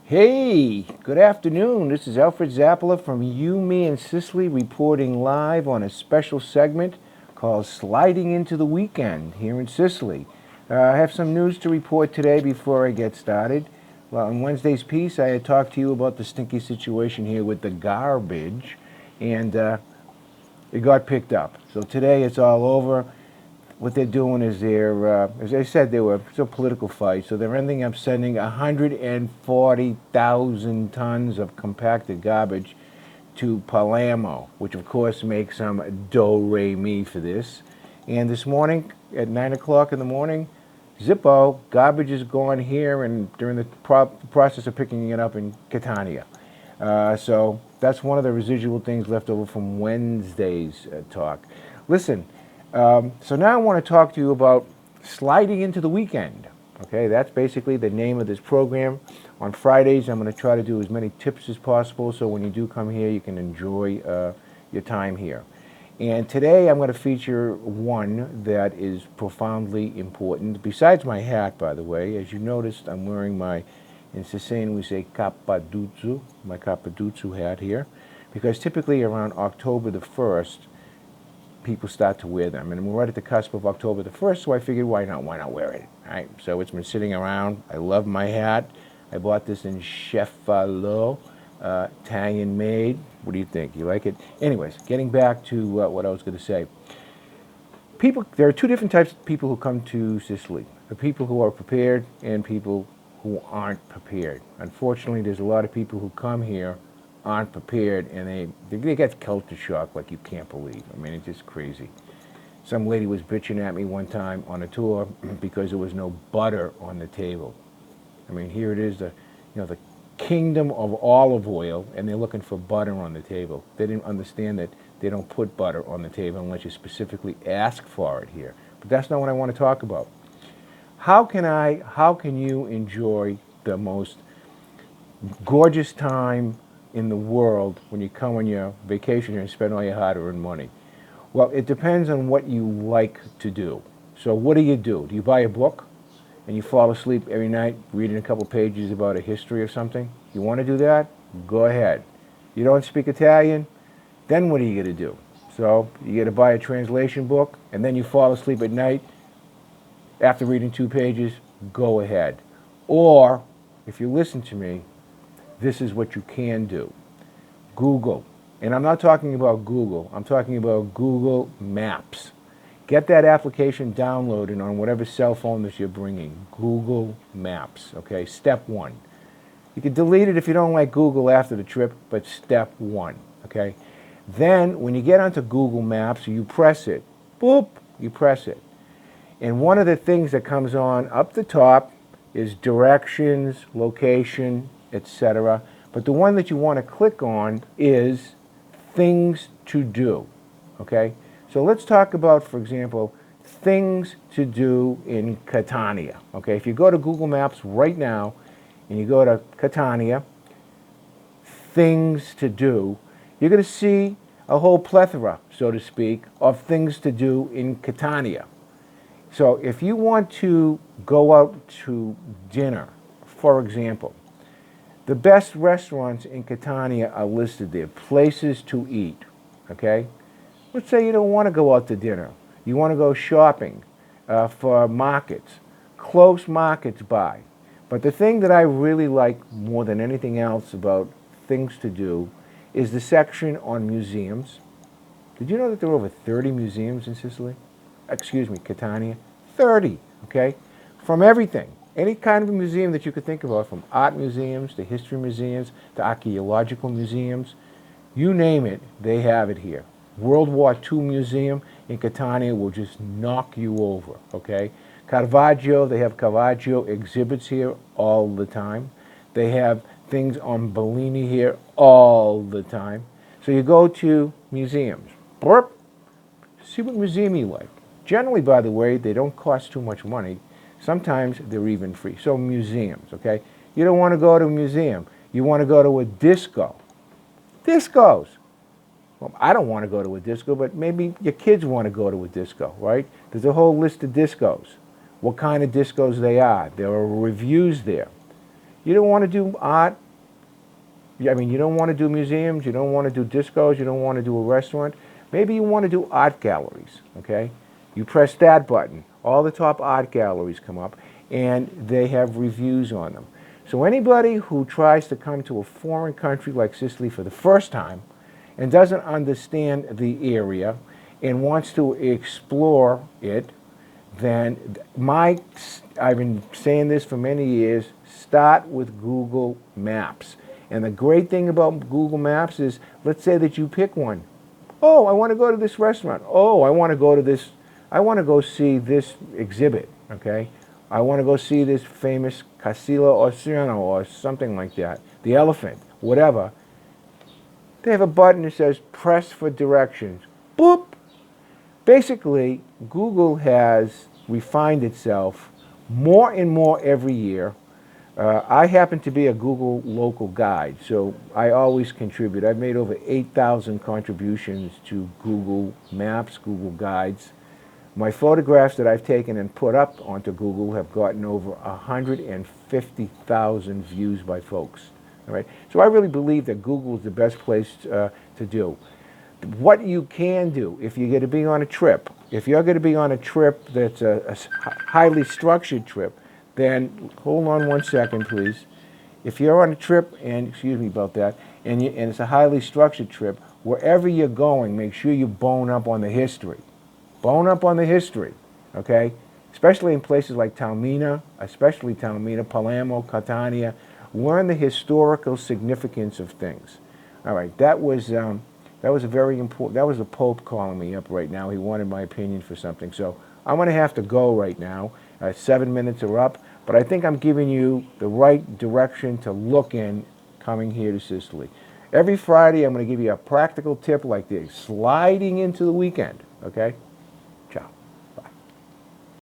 Hey, good afternoon. This is Alfred Zappala from You, Me, and Sicily reporting live on a special segment called Sliding into the Weekend here in Sicily. I have some news to report today before I get started. Well, in Wednesday's piece, I had talked to you about the stinky situation here with the garbage, and it got picked up. So today it's all over. What they're doing is as I said, it's a political fight, so they're ending up sending 140,000 tons of compacted garbage to Palermo, which of course makes some do-re-mi for this. And this morning at 9 o'clock in the morning, Zippo, garbage is gone here and during the process of picking it up in Catania. So that's one of the residual things left over from Wednesday's talk. Listen, so now I want to talk to you about sliding into the weekend. Okay, that's basically the name of this program. On Fridays, I'm going to try to do as many tips as possible so when you do come here, you can enjoy your time here. And today I'm going to feature one that is profoundly important. Besides my hat, by the way, as you noticed, I'm wearing in Sicilian we say cappaduzzo, my cappaduzzo hat here, because typically around October the 1st, people start to wear them. And we're right at the cusp of October the 1st, so I figured why not wear it, right? So it's been sitting around. I love my hat. I bought this in Cefalo, Italian made. What do you think? You like it? Anyways, getting back to what I was going to say. There are two different types of people who come to Sicily. The people who are prepared and people who aren't prepared. Unfortunately, there's a lot of people who come here aren't prepared, and they get culture shock like you can't believe. I mean, it's just crazy. Some lady was bitching at me one time on a tour because there was no butter on the table. I mean, here it is, the kingdom of olive oil, and they're looking for butter on the table. They didn't understand that they don't put butter on the table unless you specifically ask for it here. But that's not what I want to talk about. How can you enjoy the most gorgeous time in the world when you come on your vacation and spend all your hard-earned money? Well, it depends on what you like to do. So what do? Do you buy a book and you fall asleep every night reading a couple pages about a history or something? You want to do that? Go ahead. You don't speak Italian? Then what are you going to do? So you got to buy a translation book and then you fall asleep at night after reading 2 pages? Go ahead. Or, if you listen to me, this is what you can do. Google. And I'm not talking about Google. I'm talking about Google Maps. Get that application downloaded on whatever cell phone that you're bringing. Google Maps, okay? Step 1. You can delete it if you don't like Google after the trip, but step 1, okay? Then, when you get onto Google Maps, you press it. Boop, you press it. And one of the things that comes on up the top is directions, location, etc. But the one that you want to click on is things to do, okay? So let's talk about, for example, things to do in Catania, okay? If you go to Google Maps right now and you go to Catania, things to do, you're going to see a whole plethora, so to speak, of things to do in Catania. So if you want to go out to dinner, for example, the best restaurants in Catania are listed there, places to eat, okay? Let's say you don't want to go out to dinner. You want to go shopping for markets, close markets by. But the thing that I really like more than anything else about things to do is the section on museums. Did you know that there are over 30 museums in Sicily? Excuse me, Catania. 30, okay? From everything. Any kind of a museum that you could think about, from art museums to history museums to archaeological museums, you name it, they have it here. World War II Museum in Catania will just knock you over, okay? Caravaggio, they have Caravaggio exhibits here all the time. They have things on Bellini here all the time. So you go to museums, burp, see what museum you like. Generally, by the way, they don't cost too much money. Sometimes they're even free. So museums, okay? You don't want to go to a museum. You want to go to a disco. Discos. Well, I don't want to go to a disco, but maybe your kids want to go to a disco, right? There's a whole list of discos. What kind of discos they are. There are reviews there. You don't want to do art. I mean, you don't want to do museums. You don't want to do discos. You don't want to do a restaurant. Maybe you want to do art galleries, okay? You press that button. All the top art galleries come up, and they have reviews on them. So anybody who tries to come to a foreign country like Sicily for the first time and doesn't understand the area and wants to explore it, then I've been saying this for many years, start with Google Maps. And the great thing about Google Maps is, let's say that you pick one. Oh, I want to go to this restaurant. Oh, I want to go see this exhibit, okay? I want to go see this famous Casillo Orsino or something like that. The elephant, whatever. They have a button that says press for directions. Boop! Basically, Google has refined itself more and more every year. I happen to be a Google local guide, so I always contribute. I've made over 8,000 contributions to Google Maps, Google Guides. My photographs that I've taken and put up onto Google have gotten over 150,000 views by folks. All right? So I really believe that Google is the best place to do. What you can do if you're going to be on a trip, if you're going to be on a trip that's a highly structured trip, then hold on one second, please. If you're on a trip, and excuse me about that, and it's a highly structured trip, wherever you're going, make sure you bone up on the history. Bone up on the history, okay? Especially in places like Taormina, Palermo, Catania. Learn the historical significance of things. All right, that was a very important. That was the Pope calling me up right now. He wanted my opinion for something, so I'm going to have to go right now. 7 minutes are up, but I think I'm giving you the right direction to look in coming here to Sicily. Every Friday, I'm going to give you a practical tip like this, sliding into the weekend. Okay.